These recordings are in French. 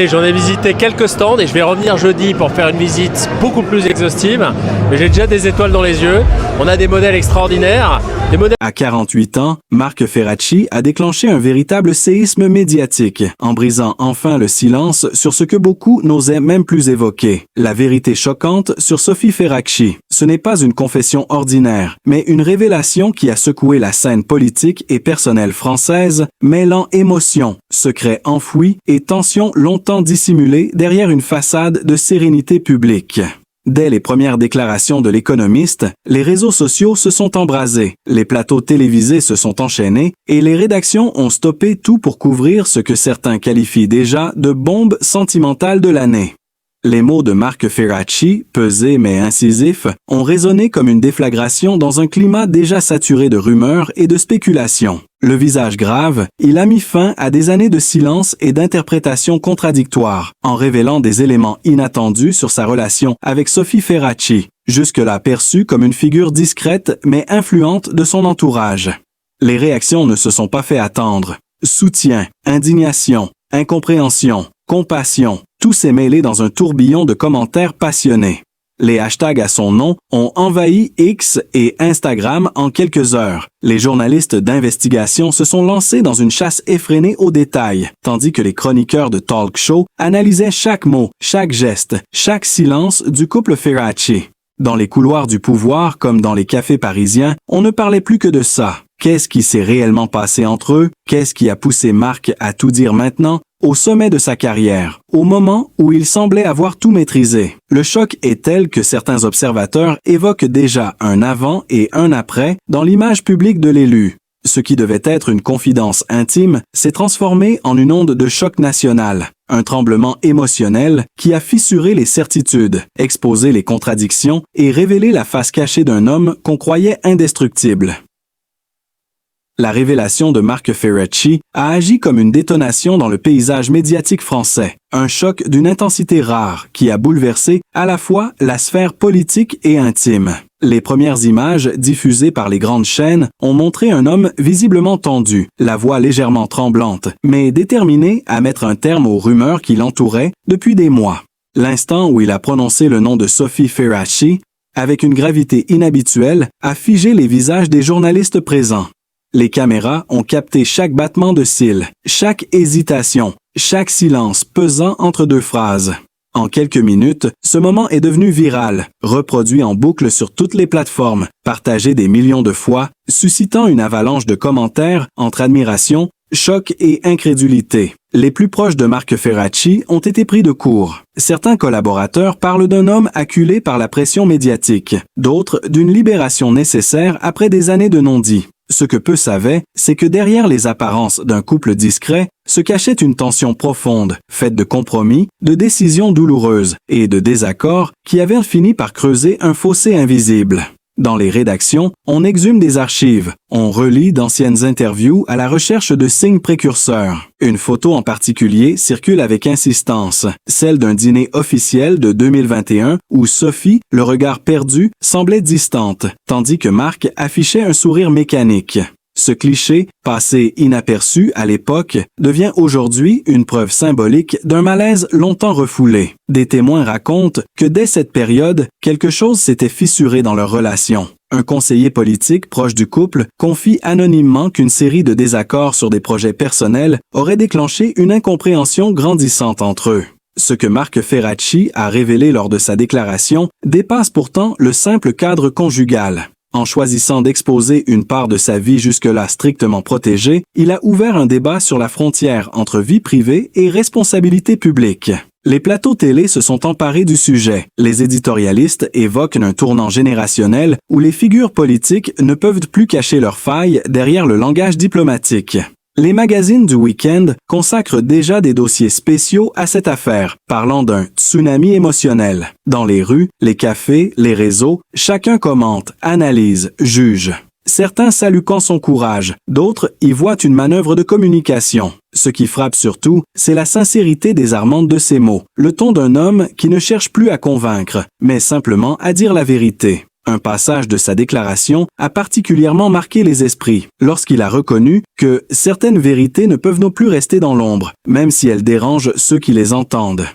J'en ai visité quelques stands et je vais revenir jeudi pour faire une visite beaucoup plus exhaustive. Mais j'ai déjà des étoiles dans les yeux. On a des modèles extraordinaires. À 48 ans, Marc Ferracci a déclenché un véritable séisme médiatique, en brisant enfin le silence sur ce que beaucoup n'osaient même plus évoquer. La vérité choquante sur Sophie Ferracci. Ce n'est pas une confession ordinaire, mais une révélation qui a secoué la scène politique et personnelle française, mêlant émotion, secrets enfouis et tensions longtemps dissimulées derrière une façade de sérénité publique. Dès les premières déclarations de l'économiste, les réseaux sociaux se sont embrasés, les plateaux télévisés se sont enchaînés et les rédactions ont stoppé tout pour couvrir ce que certains qualifient déjà de bombe sentimentale de l'année. Les mots de Marc Ferracci, pesés mais incisifs, ont résonné comme une déflagration dans un climat déjà saturé de rumeurs et de spéculations. Le visage grave, il a mis fin à des années de silence et d'interprétations contradictoires, en révélant des éléments inattendus sur sa relation avec Sophie Ferracci, jusque-là perçue comme une figure discrète mais influente de son entourage. Les réactions ne se sont pas fait attendre. Soutien, indignation, incompréhension, compassion, tout s'est mêlé dans un tourbillon de commentaires passionnés. Les hashtags à son nom ont envahi X et Instagram en quelques heures. Les journalistes d'investigation se sont lancés dans une chasse effrénée aux détails, tandis que les chroniqueurs de talk show analysaient chaque mot, chaque geste, chaque silence du couple Ferracci. Dans les couloirs du pouvoir comme dans les cafés parisiens, on ne parlait plus que de ça. Qu'est-ce qui s'est réellement passé entre eux? Qu'est-ce qui a poussé Marc à tout dire maintenant? Au sommet de sa carrière, au moment où il semblait avoir tout maîtrisé. Le choc est tel que certains observateurs évoquent déjà un avant et un après dans l'image publique de l'élu. Ce qui devait être une confidence intime s'est transformé en une onde de choc national, un tremblement émotionnel qui a fissuré les certitudes, exposé les contradictions et révélé la face cachée d'un homme qu'on croyait indestructible. La révélation de Marc Ferracci a agi comme une détonation dans le paysage médiatique français, un choc d'une intensité rare qui a bouleversé à la fois la sphère politique et intime. Les premières images diffusées par les grandes chaînes ont montré un homme visiblement tendu, la voix légèrement tremblante, mais déterminé à mettre un terme aux rumeurs qui l'entouraient depuis des mois. L'instant où il a prononcé le nom de Sophie Ferracci, avec une gravité inhabituelle, a figé les visages des journalistes présents. Les caméras ont capté chaque battement de cils, chaque hésitation, chaque silence pesant entre deux phrases. En quelques minutes, ce moment est devenu viral, reproduit en boucle sur toutes les plateformes, partagé des millions de fois, suscitant une avalanche de commentaires entre admiration, choc et incrédulité. Les plus proches de Marc Ferracci ont été pris de court. Certains collaborateurs parlent d'un homme acculé par la pression médiatique, d'autres d'une libération nécessaire après des années de non-dit. Ce que peu savaient, c'est que derrière les apparences d'un couple discret se cachait une tension profonde, faite de compromis, de décisions douloureuses et de désaccords qui avaient fini par creuser un fossé invisible. Dans les rédactions, on exhume des archives, on relit d'anciennes interviews à la recherche de signes précurseurs. Une photo en particulier circule avec insistance, celle d'un dîner officiel de 2021 où Sophie, le regard perdu, semblait distante, tandis que Marc affichait un sourire mécanique. Ce cliché, passé inaperçu à l'époque, devient aujourd'hui une preuve symbolique d'un malaise longtemps refoulé. Des témoins racontent que dès cette période, quelque chose s'était fissuré dans leur relation. Un conseiller politique proche du couple confie anonymement qu'une série de désaccords sur des projets personnels aurait déclenché une incompréhension grandissante entre eux. Ce que Marc Ferracci a révélé lors de sa déclaration dépasse pourtant le simple cadre conjugal. En choisissant d'exposer une part de sa vie jusque-là strictement protégée, il a ouvert un débat sur la frontière entre vie privée et responsabilité publique. Les plateaux télé se sont emparés du sujet. Les éditorialistes évoquent un tournant générationnel où les figures politiques ne peuvent plus cacher leurs failles derrière le langage diplomatique. Les magazines du week-end consacrent déjà des dossiers spéciaux à cette affaire, parlant d'un tsunami émotionnel. Dans les rues, les cafés, les réseaux, chacun commente, analyse, juge. Certains saluent son courage, d'autres y voient une manœuvre de communication. Ce qui frappe surtout, c'est la sincérité désarmante de ces mots, le ton d'un homme qui ne cherche plus à convaincre, mais simplement à dire la vérité. Un passage de sa déclaration a particulièrement marqué les esprits, lorsqu'il a reconnu que certaines vérités ne peuvent non plus rester dans l'ombre, même si elles dérangent ceux qui les entendent.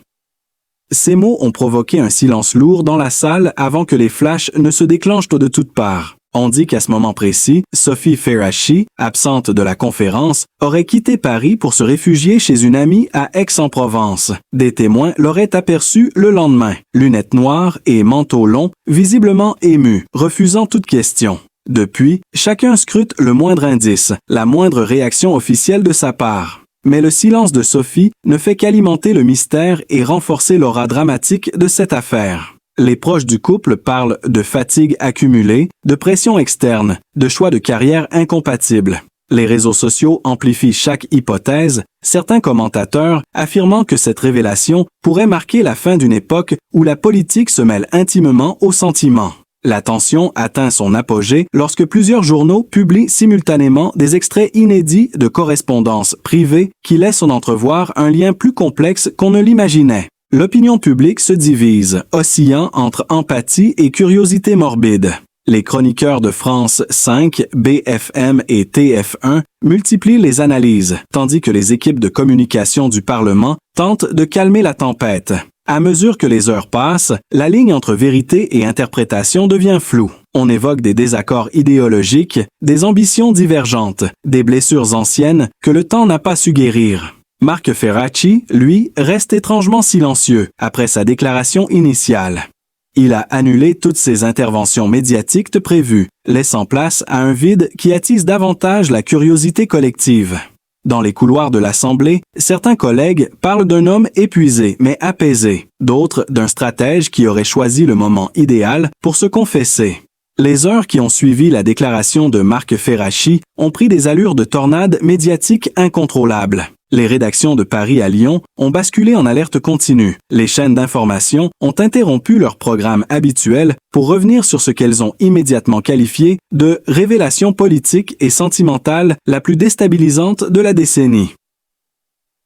Ces mots ont provoqué un silence lourd dans la salle avant que les flashs ne se déclenchent de toutes parts. On dit qu'à ce moment précis, Sophie Ferracci, absente de la conférence, aurait quitté Paris pour se réfugier chez une amie à Aix-en-Provence. Des témoins l'auraient aperçue le lendemain, lunettes noires et manteau long, visiblement ému, refusant toute question. Depuis, chacun scrute le moindre indice, la moindre réaction officielle de sa part. Mais le silence de Sophie ne fait qu'alimenter le mystère et renforcer l'aura dramatique de cette affaire. Les proches du couple parlent de fatigue accumulée, de pression externe, de choix de carrière incompatibles. Les réseaux sociaux amplifient chaque hypothèse, certains commentateurs affirmant que cette révélation pourrait marquer la fin d'une époque où la politique se mêle intimement aux sentiments. La tension atteint son apogée lorsque plusieurs journaux publient simultanément des extraits inédits de correspondances privées qui laissent en entrevoir un lien plus complexe qu'on ne l'imaginait. L'opinion publique se divise, oscillant entre empathie et curiosité morbide. Les chroniqueurs de France 5, BFM et TF1 multiplient les analyses, tandis que les équipes de communication du Parlement tentent de calmer la tempête. À mesure que les heures passent, la ligne entre vérité et interprétation devient floue. On évoque des désaccords idéologiques, des ambitions divergentes, des blessures anciennes que le temps n'a pas su guérir. Marc Ferracci, lui, reste étrangement silencieux après sa déclaration initiale. Il a annulé toutes ses interventions médiatiques prévues, laissant place à un vide qui attise davantage la curiosité collective. Dans les couloirs de l'Assemblée, certains collègues parlent d'un homme épuisé mais apaisé, d'autres d'un stratège qui aurait choisi le moment idéal pour se confesser. Les heures qui ont suivi la déclaration de Marc Ferracci ont pris des allures de tornades médiatiques incontrôlables. Les rédactions de Paris à Lyon ont basculé en alerte continue. Les chaînes d'information ont interrompu leur programme habituel pour revenir sur ce qu'elles ont immédiatement qualifié de « révélation politique et sentimentale la plus déstabilisante de la décennie ».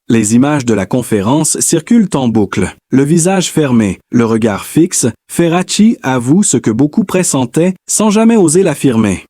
Les images de la conférence circulent en boucle. Le visage fermé, le regard fixe, Ferracci avoue ce que beaucoup pressentaient sans jamais oser l'affirmer.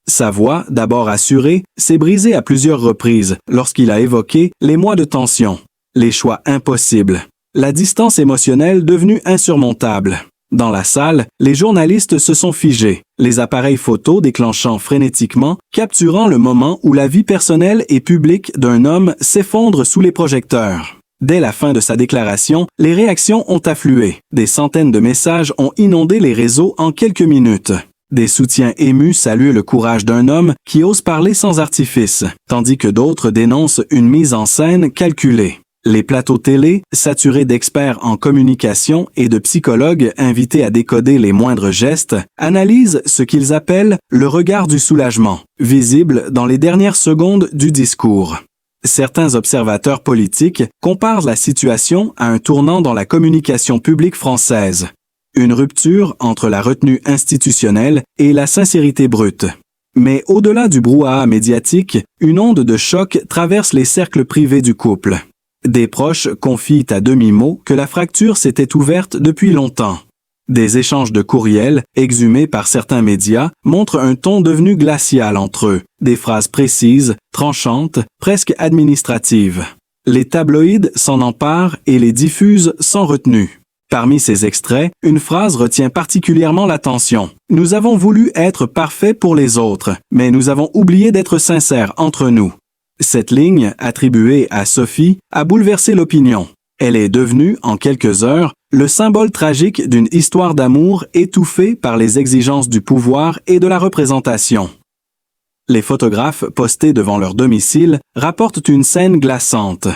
Sa voix, d'abord assurée, s'est brisée à plusieurs reprises lorsqu'il a évoqué les mois de tension, les choix impossibles, la distance émotionnelle devenue insurmontable. Dans la salle, les journalistes se sont figés, les appareils photos déclenchant frénétiquement, capturant le moment où la vie personnelle et publique d'un homme s'effondre sous les projecteurs. Dès la fin de sa déclaration, les réactions ont afflué. Des centaines de messages ont inondé les réseaux en quelques minutes. Des soutiens émus saluent le courage d'un homme qui ose parler sans artifice, tandis que d'autres dénoncent une mise en scène calculée. Les plateaux télé, saturés d'experts en communication et de psychologues invités à décoder les moindres gestes, analysent ce qu'ils appellent le regard du soulagement, visible dans les dernières secondes du discours. Certains observateurs politiques comparent la situation à un tournant dans la communication publique française. Une rupture entre la retenue institutionnelle et la sincérité brute. Mais au-delà du brouhaha médiatique, une onde de choc traverse les cercles privés du couple. Des proches confient à demi-mot que la fracture s'était ouverte depuis longtemps. Des échanges de courriels, exhumés par certains médias, montrent un ton devenu glacial entre eux, des phrases précises, tranchantes, presque administratives. Les tabloïds s'en emparent et les diffusent sans retenue. Parmi ces extraits, une phrase retient particulièrement l'attention. « Nous avons voulu être parfaits pour les autres, mais nous avons oublié d'être sincères entre nous. » Cette ligne, attribuée à Sophie, a bouleversé l'opinion. Elle est devenue, en quelques heures, le symbole tragique d'une histoire d'amour étouffée par les exigences du pouvoir et de la représentation. Les photographes postés devant leur domicile rapportent une scène glaçante.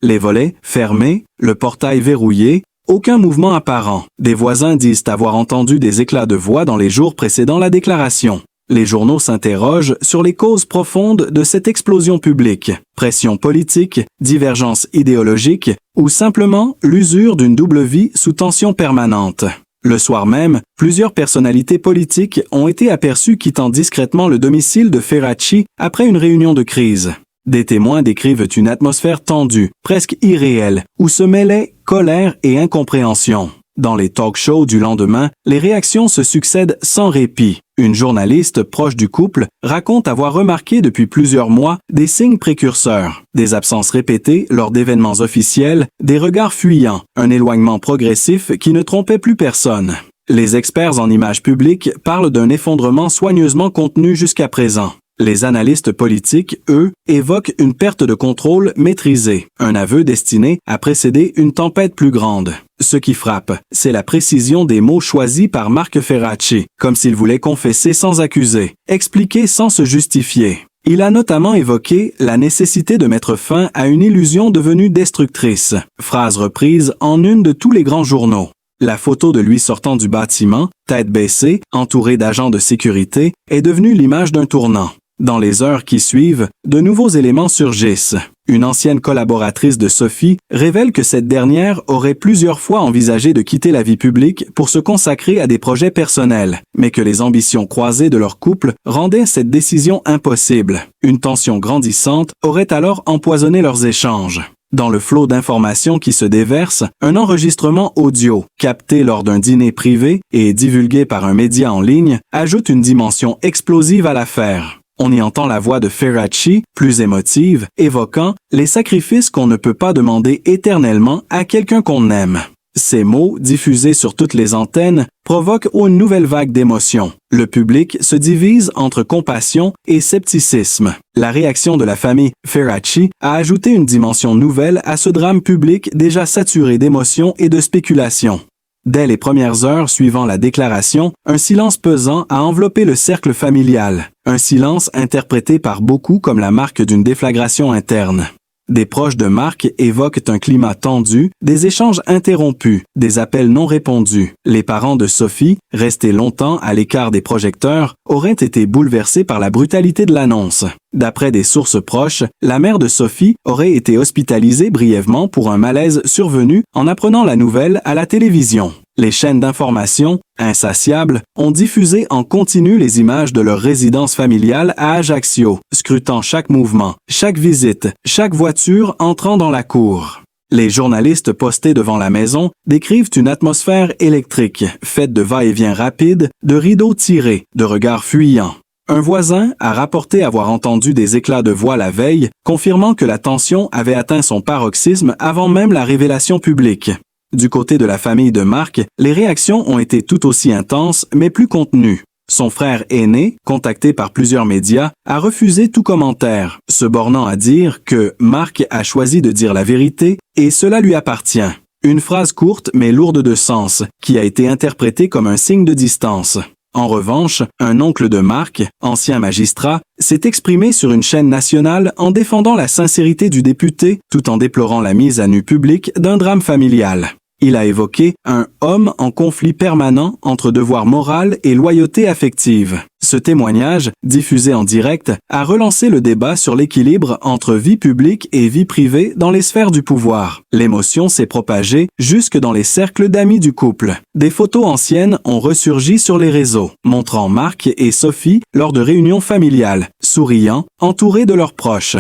Les volets fermés, le portail verrouillé, aucun mouvement apparent. Des voisins disent avoir entendu des éclats de voix dans les jours précédant la déclaration. Les journaux s'interrogent sur les causes profondes de cette explosion publique. Pression politique, divergence idéologique ou simplement l'usure d'une double vie sous tension permanente. Le soir même, plusieurs personnalités politiques ont été aperçues quittant discrètement le domicile de Ferracci après une réunion de crise. Des témoins décrivent une atmosphère tendue, presque irréelle, où se mêlaient colère et incompréhension. Dans les talk-shows du lendemain, les réactions se succèdent sans répit. Une journaliste proche du couple raconte avoir remarqué depuis plusieurs mois des signes précurseurs, des absences répétées lors d'événements officiels, des regards fuyants, un éloignement progressif qui ne trompait plus personne. Les experts en images publiques parlent d'un effondrement soigneusement contenu jusqu'à présent. Les analystes politiques, eux, évoquent une perte de contrôle maîtrisée, un aveu destiné à précéder une tempête plus grande. Ce qui frappe, c'est la précision des mots choisis par Marc Ferracci, comme s'il voulait confesser sans accuser, expliquer sans se justifier. Il a notamment évoqué la nécessité de mettre fin à une illusion devenue destructrice, phrase reprise en une de tous les grands journaux. La photo de lui sortant du bâtiment, tête baissée, entouré d'agents de sécurité, est devenue l'image d'un tournant. Dans les heures qui suivent, de nouveaux éléments surgissent. Une ancienne collaboratrice de Sophie révèle que cette dernière aurait plusieurs fois envisagé de quitter la vie publique pour se consacrer à des projets personnels, mais que les ambitions croisées de leur couple rendaient cette décision impossible. Une tension grandissante aurait alors empoisonné leurs échanges. Dans le flot d'informations qui se déversent, un enregistrement audio, capté lors d'un dîner privé et divulgué par un média en ligne, ajoute une dimension explosive à l'affaire. On y entend la voix de Ferracci, plus émotive, évoquant « les sacrifices qu'on ne peut pas demander éternellement à quelqu'un qu'on aime ». Ces mots, diffusés sur toutes les antennes, provoquent une nouvelle vague d'émotions. Le public se divise entre compassion et scepticisme. La réaction de la famille Ferracci a ajouté une dimension nouvelle à ce drame public déjà saturé d'émotions et de spéculations. Dès les premières heures suivant la déclaration, un silence pesant a enveloppé le cercle familial. Un silence interprété par beaucoup comme la marque d'une déflagration interne. Des proches de Marc évoquent un climat tendu, des échanges interrompus, des appels non répondus. Les parents de Sophie, restés longtemps à l'écart des projecteurs, auraient été bouleversés par la brutalité de l'annonce. D'après des sources proches, la mère de Sophie aurait été hospitalisée brièvement pour un malaise survenu en apprenant la nouvelle à la télévision. Les chaînes d'information, insatiables, ont diffusé en continu les images de leur résidence familiale à Ajaccio, scrutant chaque mouvement, chaque visite, chaque voiture entrant dans la cour. Les journalistes postés devant la maison décrivent une atmosphère électrique, faite de va-et-vient rapides, de rideaux tirés, de regards fuyants. Un voisin a rapporté avoir entendu des éclats de voix la veille, confirmant que la tension avait atteint son paroxysme avant même la révélation publique. Du côté de la famille de Marc, les réactions ont été tout aussi intenses, mais plus contenues. Son frère aîné, contacté par plusieurs médias, a refusé tout commentaire, se bornant à dire que Marc a choisi de dire la vérité et cela lui appartient. Une phrase courte mais lourde de sens, qui a été interprétée comme un signe de distance. En revanche, un oncle de Marc, ancien magistrat, s'est exprimé sur une chaîne nationale en défendant la sincérité du député tout en déplorant la mise à nu publique d'un drame familial. Il a évoqué un homme en conflit permanent entre devoir moral et loyauté affective. Ce témoignage, diffusé en direct, a relancé le débat sur l'équilibre entre vie publique et vie privée dans les sphères du pouvoir. L'émotion s'est propagée jusque dans les cercles d'amis du couple. Des photos anciennes ont ressurgi sur les réseaux, montrant Marc et Sophie lors de réunions familiales, souriants, entourés de leurs proches.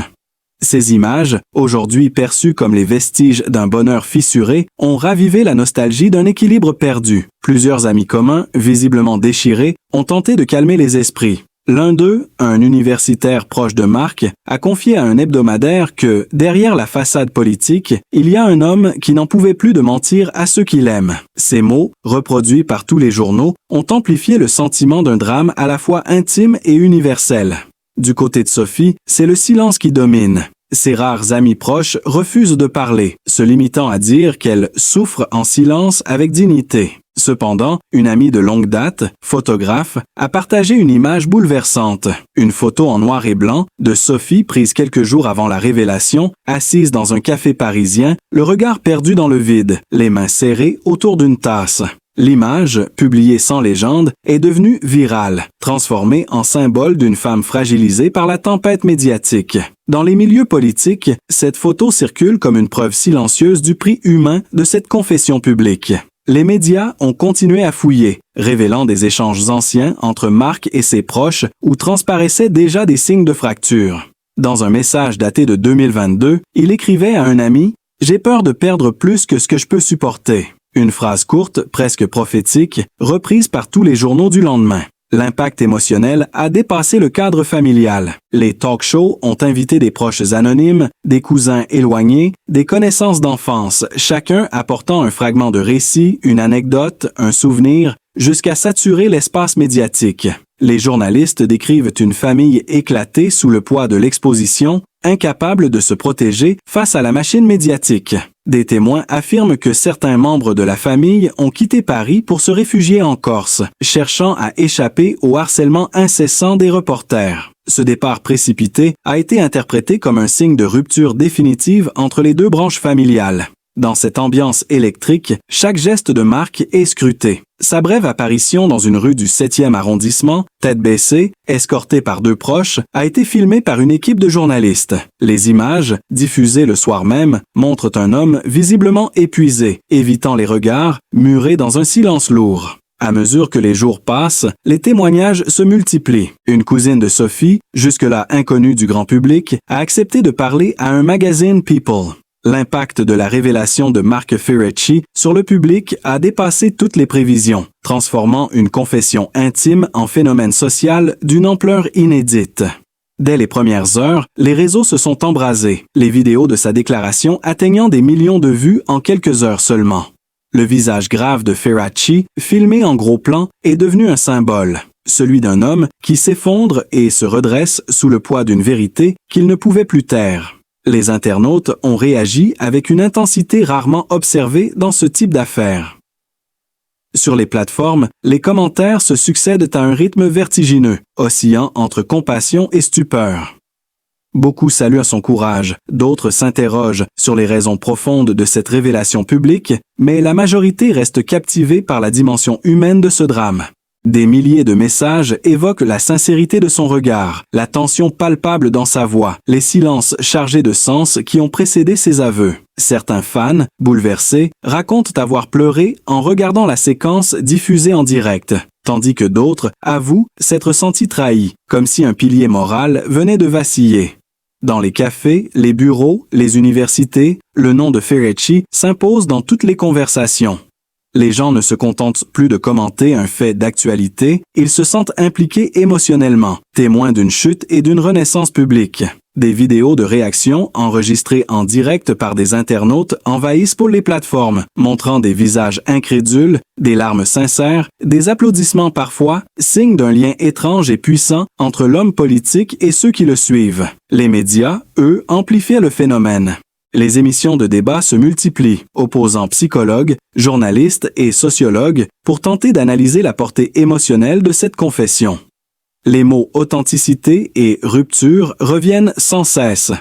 Ces images, aujourd'hui perçues comme les vestiges d'un bonheur fissuré, ont ravivé la nostalgie d'un équilibre perdu. Plusieurs amis communs, visiblement déchirés, ont tenté de calmer les esprits. L'un d'eux, un universitaire proche de Marc, a confié à un hebdomadaire que, derrière la façade politique, il y a un homme qui n'en pouvait plus de mentir à ceux qu'il aime. Ces mots, reproduits par tous les journaux, ont amplifié le sentiment d'un drame à la fois intime et universel. Du côté de Sophie, c'est le silence qui domine. Ses rares amis proches refusent de parler, se limitant à dire qu'elle souffre en silence avec dignité. Cependant, une amie de longue date, photographe, a partagé une image bouleversante. Une photo en noir et blanc de Sophie prise quelques jours avant la révélation, assise dans un café parisien, le regard perdu dans le vide, les mains serrées autour d'une tasse. L'image, publiée sans légende, est devenue virale, transformée en symbole d'une femme fragilisée par la tempête médiatique. Dans les milieux politiques, cette photo circule comme une preuve silencieuse du prix humain de cette confession publique. Les médias ont continué à fouiller, révélant des échanges anciens entre Marc et ses proches où transparaissaient déjà des signes de fracture. Dans un message daté de 2022, il écrivait à un ami « J'ai peur de perdre plus que ce que je peux supporter ». Une phrase courte, presque prophétique, reprise par tous les journaux du lendemain. L'impact émotionnel a dépassé le cadre familial. Les talk-shows ont invité des proches anonymes, des cousins éloignés, des connaissances d'enfance, chacun apportant un fragment de récit, une anecdote, un souvenir, jusqu'à saturer l'espace médiatique. Les journalistes décrivent une famille éclatée sous le poids de l'exposition, incapable de se protéger face à la machine médiatique. Des témoins affirment que certains membres de la famille ont quitté Paris pour se réfugier en Corse, cherchant à échapper au harcèlement incessant des reporters. Ce départ précipité a été interprété comme un signe de rupture définitive entre les deux branches familiales. Dans cette ambiance électrique, chaque geste de Marc est scruté. Sa brève apparition dans une rue du 7e arrondissement, tête baissée, escortée par deux proches, a été filmée par une équipe de journalistes. Les images, diffusées le soir même, montrent un homme visiblement épuisé, évitant les regards, muré dans un silence lourd. À mesure que les jours passent, les témoignages se multiplient. Une cousine de Sophie, jusque-là inconnue du grand public, a accepté de parler à un magazine People. L'impact de la révélation de Marc Ferracci sur le public a dépassé toutes les prévisions, transformant une confession intime en phénomène social d'une ampleur inédite. Dès les premières heures, les réseaux se sont embrasés, les vidéos de sa déclaration atteignant des millions de vues en quelques heures seulement. Le visage grave de Ferracci, filmé en gros plan, est devenu un symbole, celui d'un homme qui s'effondre et se redresse sous le poids d'une vérité qu'il ne pouvait plus taire. Les internautes ont réagi avec une intensité rarement observée dans ce type d'affaires. Sur les plateformes, les commentaires se succèdent à un rythme vertigineux, oscillant entre compassion et stupeur. Beaucoup saluent son courage, d'autres s'interrogent sur les raisons profondes de cette révélation publique, mais la majorité reste captivée par la dimension humaine de ce drame. Des milliers de messages évoquent la sincérité de son regard, la tension palpable dans sa voix, les silences chargés de sens qui ont précédé ses aveux. Certains fans, bouleversés, racontent avoir pleuré en regardant la séquence diffusée en direct, tandis que d'autres avouent s'être sentis trahis, comme si un pilier moral venait de vaciller. Dans les cafés, les bureaux, les universités, le nom de Ferracci s'impose dans toutes les conversations. Les gens ne se contentent plus de commenter un fait d'actualité, ils se sentent impliqués émotionnellement, témoins d'une chute et d'une renaissance publique. Des vidéos de réaction enregistrées en direct par des internautes envahissent pour les plateformes, montrant des visages incrédules, des larmes sincères, des applaudissements parfois, signe d'un lien étrange et puissant entre l'homme politique et ceux qui le suivent. Les médias, eux, amplifient le phénomène. Les émissions de débat se multiplient, opposant psychologues, journalistes et sociologues pour tenter d'analyser la portée émotionnelle de cette confession. Les mots authenticité et rupture reviennent sans cesse.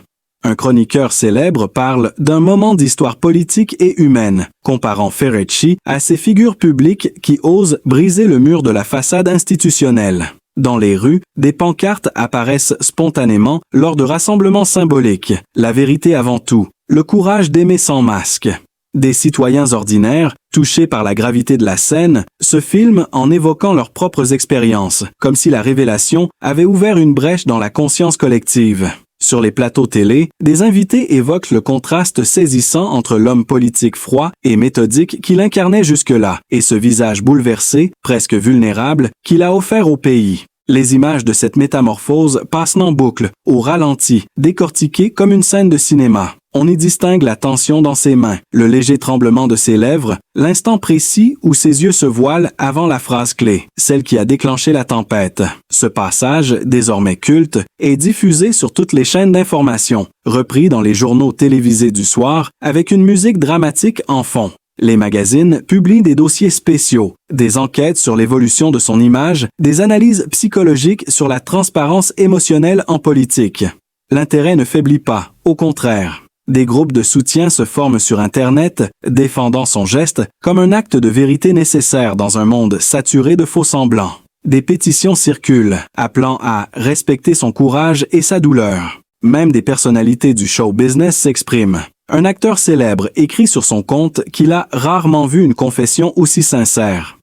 Un chroniqueur célèbre parle d'un moment d'histoire politique et humaine, comparant Ferracci à ces figures publiques qui osent briser le mur de la façade institutionnelle. Dans les rues, des pancartes apparaissent spontanément lors de rassemblements symboliques. La vérité avant tout. Le courage d'aimer sans masque. Des citoyens ordinaires, touchés par la gravité de la scène, se filment en évoquant leurs propres expériences, comme si la révélation avait ouvert une brèche dans la conscience collective. Sur les plateaux télé, des invités évoquent le contraste saisissant entre l'homme politique froid et méthodique qu'il incarnait jusque-là, et ce visage bouleversé, presque vulnérable, qu'il a offert au pays. Les images de cette métamorphose passent en boucle, au ralenti, décortiquées comme une scène de cinéma. On y distingue la tension dans ses mains, le léger tremblement de ses lèvres, l'instant précis où ses yeux se voilent avant la phrase clé, celle qui a déclenché la tempête. Ce passage, désormais culte, est diffusé sur toutes les chaînes d'information, repris dans les journaux télévisés du soir, avec une musique dramatique en fond. Les magazines publient des dossiers spéciaux, des enquêtes sur l'évolution de son image, des analyses psychologiques sur la transparence émotionnelle en politique. L'intérêt ne faiblit pas, au contraire. Des groupes de soutien se forment sur Internet, défendant son geste comme un acte de vérité nécessaire dans un monde saturé de faux-semblants. Des pétitions circulent, appelant à respecter son courage et sa douleur. Même des personnalités du show business s'expriment. Un acteur célèbre écrit sur son compte qu'il a rarement vu une confession aussi sincère.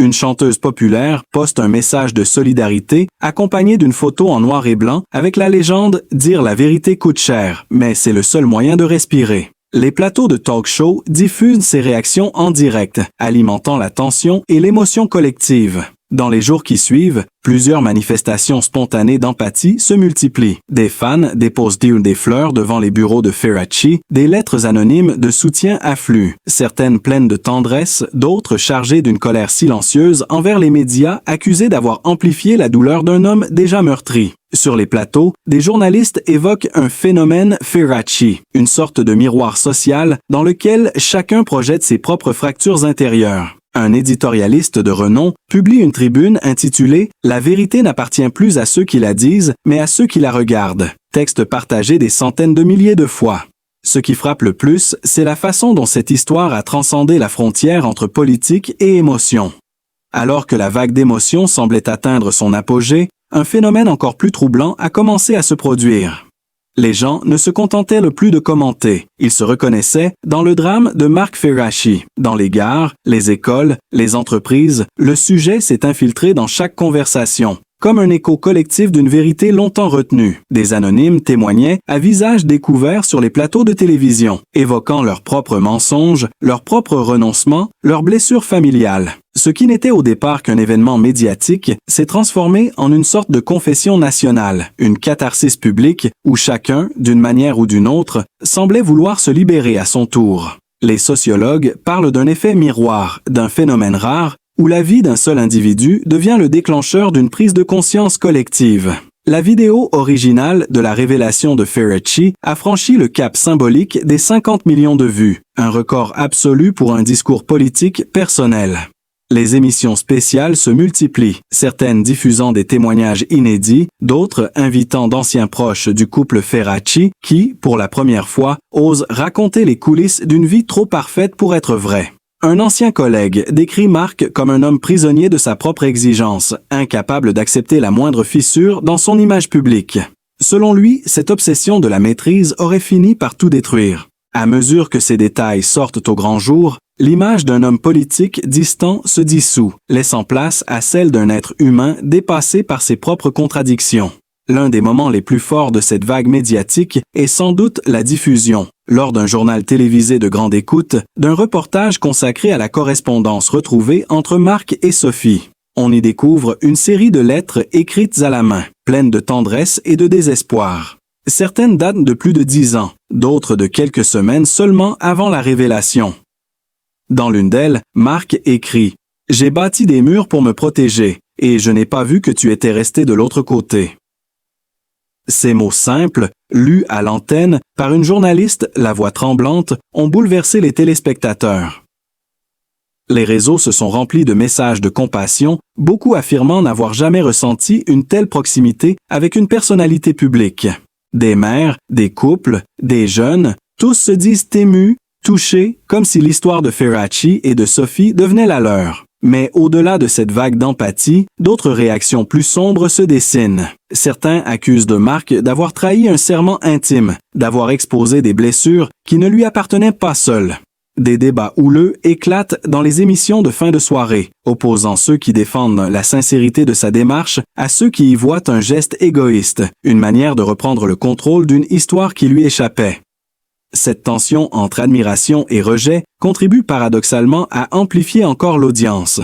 Une chanteuse populaire poste un message de solidarité accompagné d'une photo en noir et blanc avec la légende « Dire la vérité coûte cher, mais c'est le seul moyen de respirer ». Les plateaux de talk-show diffusent ces réactions en direct, alimentant la tension et l'émotion collective. Dans les jours qui suivent, plusieurs manifestations spontanées d'empathie se multiplient. Des fans déposent des fleurs devant les bureaux de Ferracci, des lettres anonymes de soutien affluent, certaines pleines de tendresse, d'autres chargées d'une colère silencieuse envers les médias accusés d'avoir amplifié la douleur d'un homme déjà meurtri. Sur les plateaux, des journalistes évoquent un phénomène Ferracci, une sorte de miroir social dans lequel chacun projette ses propres fractures intérieures. Un éditorialiste de renom publie une tribune intitulée « La vérité n'appartient plus à ceux qui la disent, mais à ceux qui la regardent », texte partagé des centaines de milliers de fois. Ce qui frappe le plus, c'est la façon dont cette histoire a transcendé la frontière entre politique et émotion. Alors que la vague d'émotions semblait atteindre son apogée, un phénomène encore plus troublant a commencé à se produire. Les gens ne se contentaient plus de commenter, ils se reconnaissaient dans le drame de Mark Ferracci. Dans les gares, les écoles, les entreprises, le sujet s'est infiltré dans chaque conversation, comme un écho collectif d'une vérité longtemps retenue. Des anonymes témoignaient à visage découvert sur les plateaux de télévision, évoquant leurs propres mensonges, leurs propres renoncements, leurs blessures familiales. Ce qui n'était au départ qu'un événement médiatique s'est transformé en une sorte de confession nationale, une catharsis publique où chacun, d'une manière ou d'une autre, semblait vouloir se libérer à son tour. Les sociologues parlent d'un effet miroir, d'un phénomène rare, où la vie d'un seul individu devient le déclencheur d'une prise de conscience collective. La vidéo originale de la révélation de Ferracci a franchi le cap symbolique des 50 millions de vues, un record absolu pour un discours politique personnel. Les émissions spéciales se multiplient, certaines diffusant des témoignages inédits, d'autres invitant d'anciens proches du couple Ferracci qui, pour la première fois, osent raconter les coulisses d'une vie trop parfaite pour être vraie. Un ancien collègue décrit Mark comme un homme prisonnier de sa propre exigence, incapable d'accepter la moindre fissure dans son image publique. Selon lui, cette obsession de la maîtrise aurait fini par tout détruire. À mesure que ces détails sortent au grand jour, l'image d'un homme politique distant se dissout, laissant place à celle d'un être humain dépassé par ses propres contradictions. L'un des moments les plus forts de cette vague médiatique est sans doute la diffusion, lors d'un journal télévisé de grande écoute, d'un reportage consacré à la correspondance retrouvée entre Mark et Sophie. On y découvre une série de lettres écrites à la main, pleines de tendresse et de désespoir. Certaines datent de plus de 10 ans, d'autres de quelques semaines seulement avant la révélation. Dans l'une d'elles, Mark écrit « J'ai bâti des murs pour me protéger, et je n'ai pas vu que tu étais resté de l'autre côté. » Ces mots simples, lus à l'antenne par une journaliste, la voix tremblante, ont bouleversé les téléspectateurs. Les réseaux se sont remplis de messages de compassion, beaucoup affirmant n'avoir jamais ressenti une telle proximité avec une personnalité publique. Des mères, des couples, des jeunes, tous se disent émus, touchés, comme si l'histoire de Ferracci et de Sophie devenait la leur. Mais au-delà de cette vague d'empathie, d'autres réactions plus sombres se dessinent. Certains accusent de Mark d'avoir trahi un serment intime, d'avoir exposé des blessures qui ne lui appartenaient pas seules. Des débats houleux éclatent dans les émissions de fin de soirée, opposant ceux qui défendent la sincérité de sa démarche à ceux qui y voient un geste égoïste, une manière de reprendre le contrôle d'une histoire qui lui échappait. Cette tension entre admiration et rejet contribue paradoxalement à amplifier encore l'audience.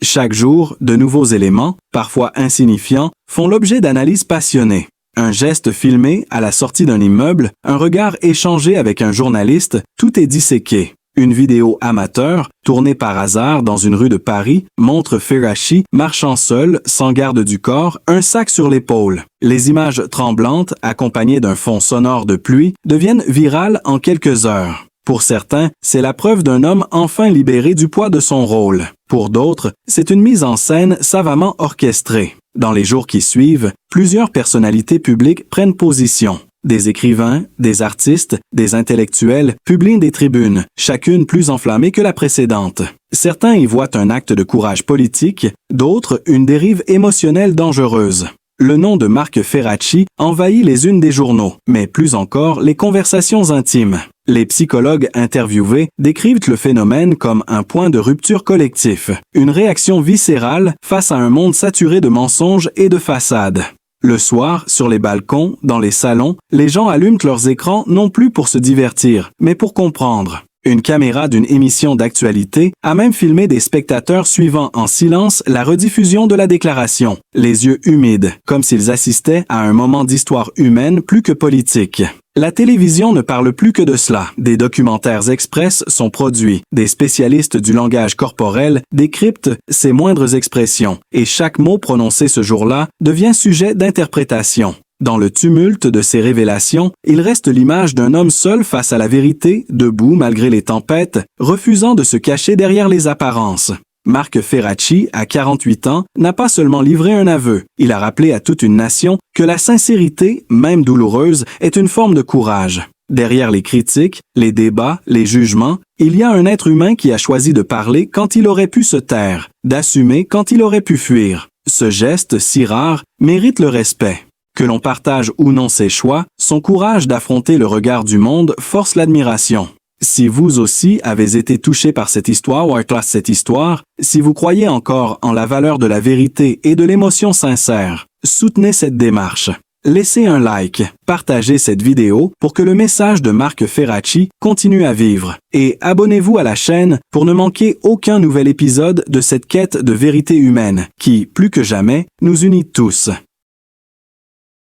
Chaque jour, de nouveaux éléments, parfois insignifiants, font l'objet d'analyses passionnées. Un geste filmé à la sortie d'un immeuble, un regard échangé avec un journaliste, tout est disséqué. Une vidéo amateur, tournée par hasard dans une rue de Paris, montre Ferracci marchant seul, sans garde du corps, un sac sur l'épaule. Les images tremblantes, accompagnées d'un fond sonore de pluie, deviennent virales en quelques heures. Pour certains, c'est la preuve d'un homme enfin libéré du poids de son rôle. Pour d'autres, c'est une mise en scène savamment orchestrée. Dans les jours qui suivent, plusieurs personnalités publiques prennent position. Des écrivains, des artistes, des intellectuels publient des tribunes, chacune plus enflammée que la précédente. Certains y voient un acte de courage politique, d'autres une dérive émotionnelle dangereuse. Le nom de Mark Ferracci envahit les unes des journaux, mais plus encore les conversations intimes. Les psychologues interviewés décrivent le phénomène comme un point de rupture collectif, une réaction viscérale face à un monde saturé de mensonges et de façades. Le soir, sur les balcons, dans les salons, les gens allument leurs écrans non plus pour se divertir, mais pour comprendre. Une caméra d'une émission d'actualité a même filmé des spectateurs suivant en silence la rediffusion de la déclaration, les yeux humides, comme s'ils assistaient à un moment d'histoire humaine plus que politique. La télévision ne parle plus que de cela. Des documentaires express sont produits. Des spécialistes du langage corporel décryptent ses moindres expressions, et chaque mot prononcé ce jour-là devient sujet d'interprétation. Dans le tumulte de ces révélations, il reste l'image d'un homme seul face à la vérité, debout malgré les tempêtes, refusant de se cacher derrière les apparences. Marc Ferracci, à 48 ans, n'a pas seulement livré un aveu, il a rappelé à toute une nation que la sincérité, même douloureuse, est une forme de courage. Derrière les critiques, les débats, les jugements, il y a un être humain qui a choisi de parler quand il aurait pu se taire, d'assumer quand il aurait pu fuir. Ce geste, si rare, mérite le respect. Que l'on partage ou non ses choix, son courage d'affronter le regard du monde force l'admiration. Si vous aussi avez été touché par cette histoire ou à cette histoire, si vous croyez encore en la valeur de la vérité et de l'émotion sincère, soutenez cette démarche. Laissez un like, partagez cette vidéo pour que le message de Marc Ferracci continue à vivre. Et abonnez-vous à la chaîne pour ne manquer aucun nouvel épisode de cette quête de vérité humaine qui, plus que jamais, nous unit tous.